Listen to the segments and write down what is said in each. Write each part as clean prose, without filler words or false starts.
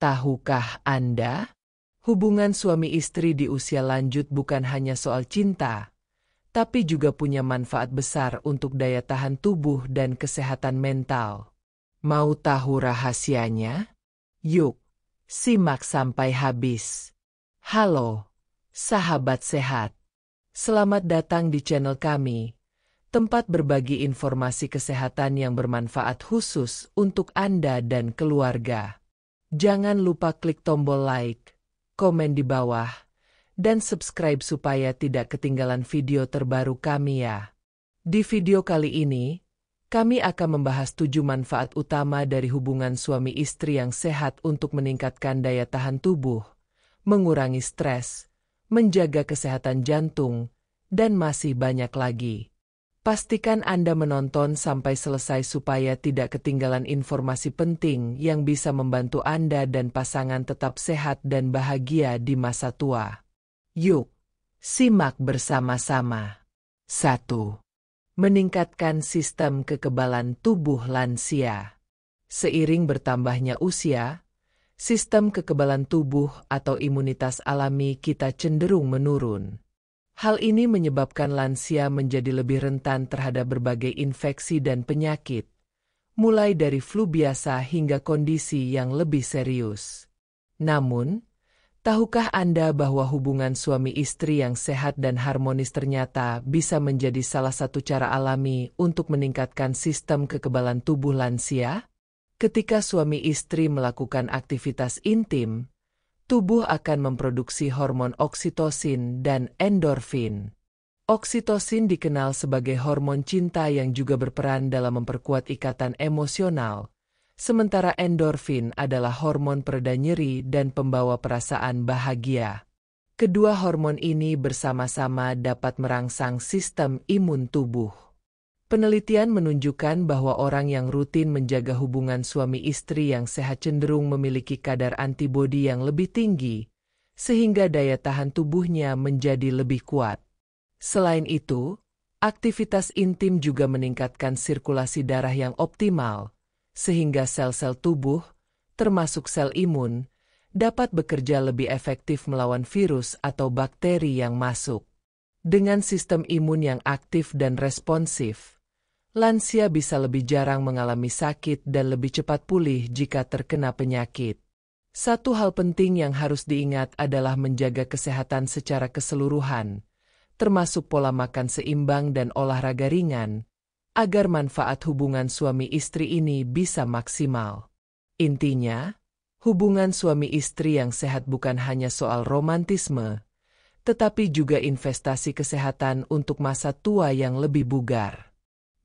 Tahukah Anda, hubungan suami istri di usia lanjut bukan hanya soal cinta, tapi juga punya manfaat besar untuk daya tahan tubuh dan kesehatan mental. Mau tahu rahasianya? Yuk, simak sampai habis. Halo, sahabat sehat. Selamat datang di channel kami, tempat berbagi informasi kesehatan yang bermanfaat khusus untuk Anda dan keluarga. Jangan lupa klik tombol like, komen di bawah, dan subscribe supaya tidak ketinggalan video terbaru kami ya. Di video kali ini, kami akan membahas 7 manfaat utama dari hubungan suami istri yang sehat untuk meningkatkan daya tahan tubuh, mengurangi stres, menjaga kesehatan jantung, dan masih banyak lagi. Pastikan Anda menonton sampai selesai supaya tidak ketinggalan informasi penting yang bisa membantu Anda dan pasangan tetap sehat dan bahagia di masa tua. Yuk, simak bersama-sama. 1. Meningkatkan sistem kekebalan tubuh lansia. Seiring bertambahnya usia, sistem kekebalan tubuh atau imunitas alami kita cenderung menurun. Hal ini menyebabkan lansia menjadi lebih rentan terhadap berbagai infeksi dan penyakit, mulai dari flu biasa hingga kondisi yang lebih serius. Namun, tahukah Anda bahwa hubungan suami istri yang sehat dan harmonis ternyata bisa menjadi salah satu cara alami untuk meningkatkan sistem kekebalan tubuh lansia? Ketika suami istri melakukan aktivitas intim, tubuh akan memproduksi hormon oksitosin dan endorfin. Oksitosin dikenal sebagai hormon cinta yang juga berperan dalam memperkuat ikatan emosional, sementara endorfin adalah hormon pereda nyeri dan pembawa perasaan bahagia. Kedua hormon ini bersama-sama dapat merangsang sistem imun tubuh. Penelitian menunjukkan bahwa orang yang rutin menjaga hubungan suami istri yang sehat cenderung memiliki kadar antibodi yang lebih tinggi, sehingga daya tahan tubuhnya menjadi lebih kuat. Selain itu, aktivitas intim juga meningkatkan sirkulasi darah yang optimal, sehingga sel-sel tubuh, termasuk sel imun, dapat bekerja lebih efektif melawan virus atau bakteri yang masuk. Dengan sistem imun yang aktif dan responsif, lansia bisa lebih jarang mengalami sakit dan lebih cepat pulih jika terkena penyakit. Satu hal penting yang harus diingat adalah menjaga kesehatan secara keseluruhan, termasuk pola makan seimbang dan olahraga ringan, agar manfaat hubungan suami istri ini bisa maksimal. Intinya, hubungan suami istri yang sehat bukan hanya soal romantisme, tetapi juga investasi kesehatan untuk masa tua yang lebih bugar.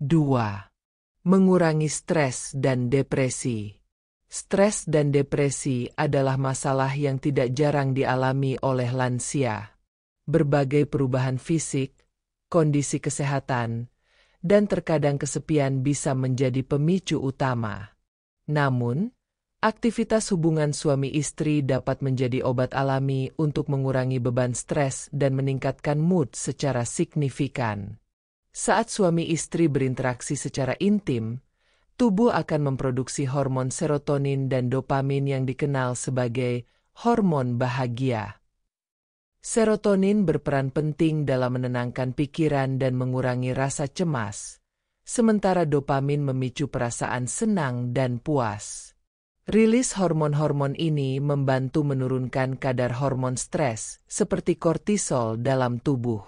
2. Mengurangi stres dan depresi. Stres dan depresi adalah masalah yang tidak jarang dialami oleh lansia. Berbagai perubahan fisik, kondisi kesehatan, dan terkadang kesepian bisa menjadi pemicu utama. Namun, aktivitas hubungan suami istri dapat menjadi obat alami untuk mengurangi beban stres dan meningkatkan mood secara signifikan. Saat suami istri berinteraksi secara intim, tubuh akan memproduksi hormon serotonin dan dopamin yang dikenal sebagai hormon bahagia. Serotonin berperan penting dalam menenangkan pikiran dan mengurangi rasa cemas, sementara dopamin memicu perasaan senang dan puas. Rilis hormon-hormon ini membantu menurunkan kadar hormon stres seperti kortisol dalam tubuh.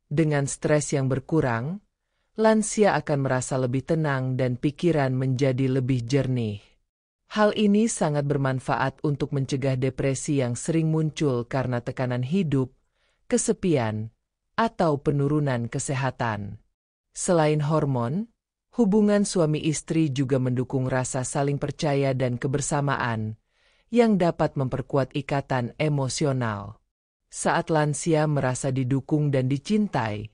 Dengan stres yang berkurang, lansia akan merasa lebih tenang dan pikiran menjadi lebih jernih. Hal ini sangat bermanfaat untuk mencegah depresi yang sering muncul karena tekanan hidup, kesepian, atau penurunan kesehatan. Selain hormon, hubungan suami istri juga mendukung rasa saling percaya dan kebersamaan, yang dapat memperkuat ikatan emosional. Saat lansia merasa didukung dan dicintai,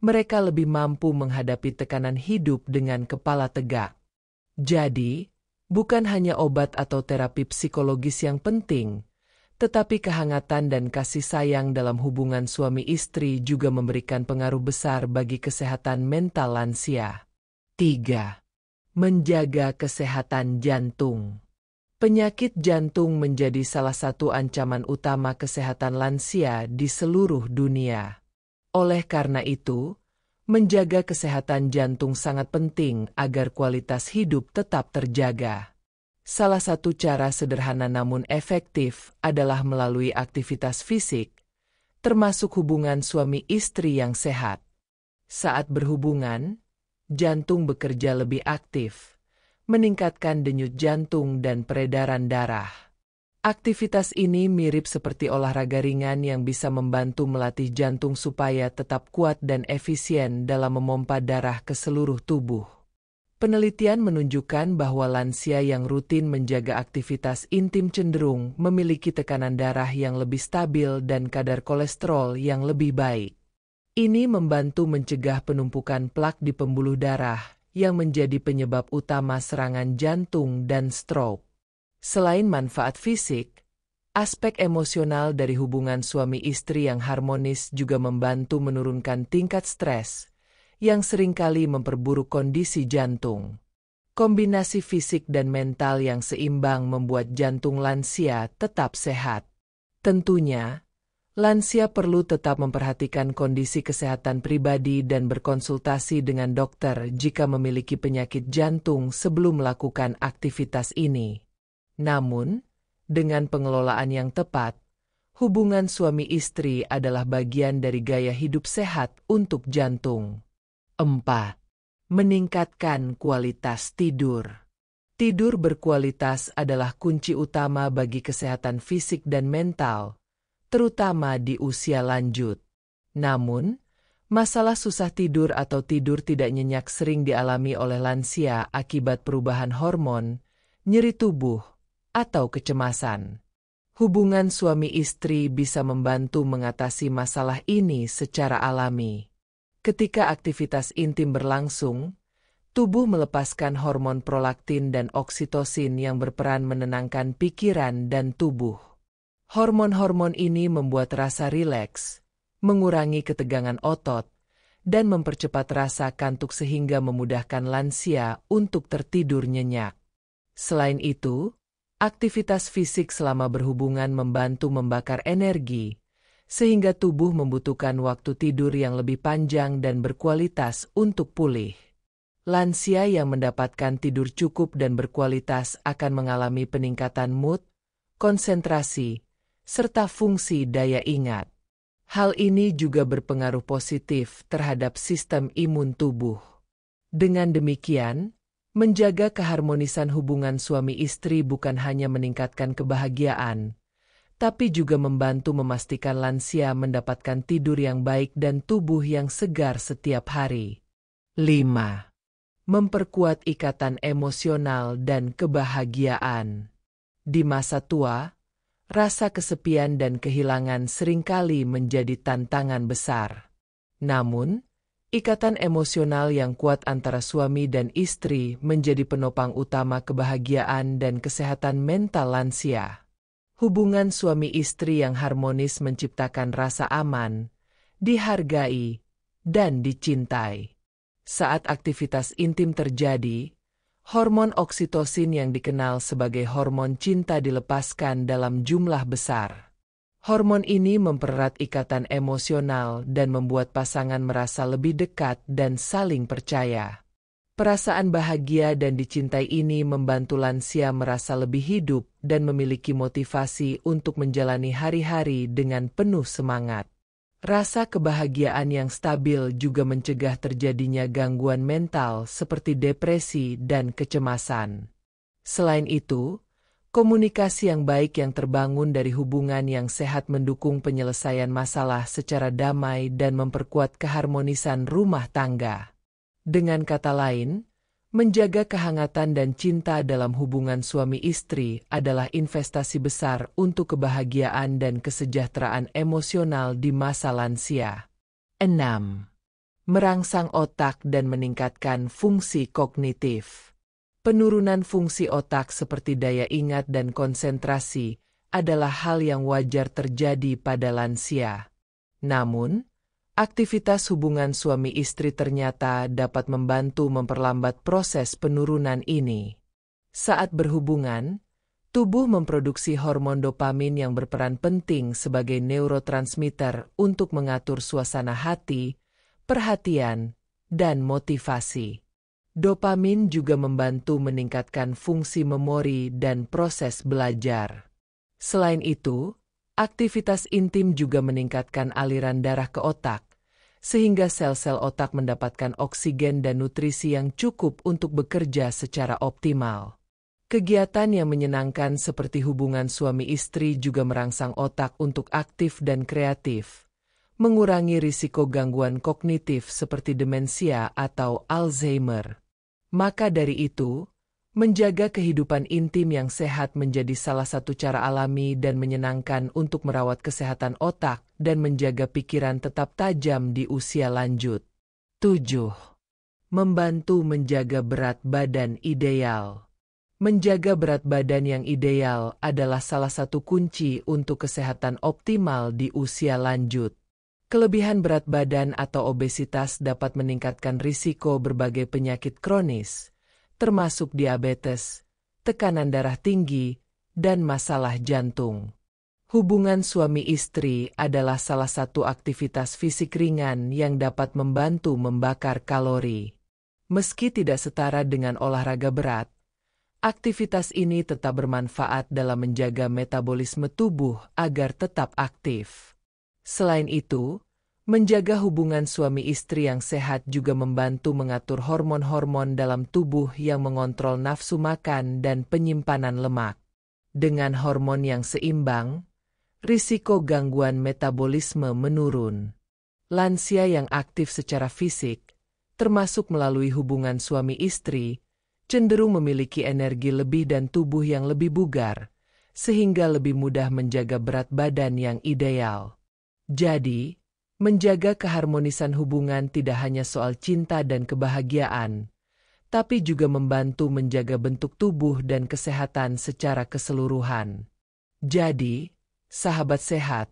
mereka lebih mampu menghadapi tekanan hidup dengan kepala tegak. Jadi, bukan hanya obat atau terapi psikologis yang penting, tetapi kehangatan dan kasih sayang dalam hubungan suami istri juga memberikan pengaruh besar bagi kesehatan mental lansia. 3. Menjaga kesehatan jantung. Penyakit jantung menjadi salah satu ancaman utama kesehatan lansia di seluruh dunia. Oleh karena itu, menjaga kesehatan jantung sangat penting agar kualitas hidup tetap terjaga. Salah satu cara sederhana namun efektif adalah melalui aktivitas fisik, termasuk hubungan suami istri yang sehat. Saat berhubungan, jantung bekerja lebih aktif, meningkatkan denyut jantung dan peredaran darah. Aktivitas ini mirip seperti olahraga ringan yang bisa membantu melatih jantung supaya tetap kuat dan efisien dalam memompa darah ke seluruh tubuh. Penelitian menunjukkan bahwa lansia yang rutin menjaga aktivitas intim cenderung memiliki tekanan darah yang lebih stabil dan kadar kolesterol yang lebih baik. Ini membantu mencegah penumpukan plak di pembuluh darah yang menjadi penyebab utama serangan jantung dan stroke. Selain manfaat fisik, aspek emosional dari hubungan suami istri yang harmonis juga membantu menurunkan tingkat stres, yang seringkali memperburuk kondisi jantung. Kombinasi fisik dan mental yang seimbang membuat jantung lansia tetap sehat. Tentunya, lansia perlu tetap memperhatikan kondisi kesehatan pribadi dan berkonsultasi dengan dokter jika memiliki penyakit jantung sebelum melakukan aktivitas ini. Namun, dengan pengelolaan yang tepat, hubungan suami istri adalah bagian dari gaya hidup sehat untuk jantung. 4. Meningkatkan kualitas tidur. Tidur berkualitas adalah kunci utama bagi kesehatan fisik dan mental, terutama di usia lanjut. Namun, masalah susah tidur atau tidur tidak nyenyak sering dialami oleh lansia akibat perubahan hormon, nyeri tubuh, atau kecemasan. Hubungan suami istri bisa membantu mengatasi masalah ini secara alami. Ketika aktivitas intim berlangsung, tubuh melepaskan hormon prolaktin dan oksitosin yang berperan menenangkan pikiran dan tubuh. Hormon-hormon ini membuat rasa rileks, mengurangi ketegangan otot, dan mempercepat rasa kantuk sehingga memudahkan lansia untuk tertidur nyenyak. Selain itu, aktivitas fisik selama berhubungan membantu membakar energi, sehingga tubuh membutuhkan waktu tidur yang lebih panjang dan berkualitas untuk pulih. Lansia yang mendapatkan tidur cukup dan berkualitas akan mengalami peningkatan mood, konsentrasi, serta fungsi daya ingat. Hal ini juga berpengaruh positif terhadap sistem imun tubuh. Dengan demikian, menjaga keharmonisan hubungan suami istri bukan hanya meningkatkan kebahagiaan, tapi juga membantu memastikan lansia mendapatkan tidur yang baik dan tubuh yang segar setiap hari. 5. Memperkuat ikatan emosional dan kebahagiaan. Di masa tua, rasa kesepian dan kehilangan seringkali menjadi tantangan besar. Namun, ikatan emosional yang kuat antara suami dan istri menjadi penopang utama kebahagiaan dan kesehatan mental lansia. Hubungan suami istri yang harmonis menciptakan rasa aman, dihargai, dan dicintai. Saat aktivitas intim terjadi, hormon oksitosin yang dikenal sebagai hormon cinta dilepaskan dalam jumlah besar. Hormon ini mempererat ikatan emosional dan membuat pasangan merasa lebih dekat dan saling percaya. Perasaan bahagia dan dicintai ini membantu lansia merasa lebih hidup dan memiliki motivasi untuk menjalani hari-hari dengan penuh semangat. Rasa kebahagiaan yang stabil juga mencegah terjadinya gangguan mental seperti depresi dan kecemasan. Selain itu, komunikasi yang baik yang terbangun dari hubungan yang sehat mendukung penyelesaian masalah secara damai dan memperkuat keharmonisan rumah tangga. Dengan kata lain, menjaga kehangatan dan cinta dalam hubungan suami istri adalah investasi besar untuk kebahagiaan dan kesejahteraan emosional di masa lansia. 6. Merangsang otak dan meningkatkan fungsi kognitif. Penurunan fungsi otak seperti daya ingat dan konsentrasi adalah hal yang wajar terjadi pada lansia. Namun, aktivitas hubungan suami istri ternyata dapat membantu memperlambat proses penurunan ini. Saat berhubungan, Tubuh memproduksi hormon dopamin yang berperan penting sebagai neurotransmitter untuk mengatur suasana hati, perhatian, dan motivasi. Dopamin juga membantu meningkatkan fungsi memori dan proses belajar. Selain itu, aktivitas intim juga meningkatkan aliran darah ke otak, sehingga sel-sel otak mendapatkan oksigen dan nutrisi yang cukup untuk bekerja secara optimal. Kegiatan yang menyenangkan seperti hubungan suami istri juga merangsang otak untuk aktif dan kreatif, mengurangi risiko gangguan kognitif seperti demensia atau Alzheimer. Maka dari itu, menjaga kehidupan intim yang sehat menjadi salah satu cara alami dan menyenangkan untuk merawat kesehatan otak dan menjaga pikiran tetap tajam di usia lanjut. 7. Membantu menjaga berat badan ideal. Menjaga berat badan yang ideal adalah salah satu kunci untuk kesehatan optimal di usia lanjut. Kelebihan berat badan atau obesitas dapat meningkatkan risiko berbagai penyakit kronis, termasuk diabetes, tekanan darah tinggi, dan masalah jantung. Hubungan suami istri adalah salah satu aktivitas fisik ringan yang dapat membantu membakar kalori. Meski tidak setara dengan olahraga berat, aktivitas ini tetap bermanfaat dalam menjaga metabolisme tubuh agar tetap aktif. Selain itu, menjaga hubungan suami istri yang sehat juga membantu mengatur hormon-hormon dalam tubuh yang mengontrol nafsu makan dan penyimpanan lemak. Dengan hormon yang seimbang, risiko gangguan metabolisme menurun. Lansia yang aktif secara fisik, termasuk melalui hubungan suami istri, cenderung memiliki energi lebih dan tubuh yang lebih bugar, sehingga lebih mudah menjaga berat badan yang ideal. Jadi, menjaga keharmonisan hubungan tidak hanya soal cinta dan kebahagiaan, tapi juga membantu menjaga bentuk tubuh dan kesehatan secara keseluruhan. Jadi, sahabat sehat,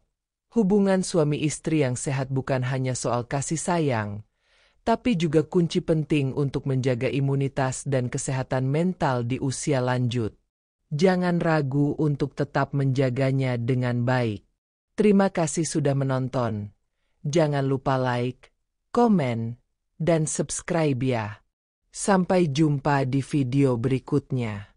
hubungan suami istri yang sehat bukan hanya soal kasih sayang, tapi juga kunci penting untuk menjaga imunitas dan kesehatan mental di usia lanjut. Jangan ragu untuk tetap menjaganya dengan baik. Terima kasih sudah menonton. Jangan lupa like, komen, dan subscribe ya. Sampai jumpa di video berikutnya.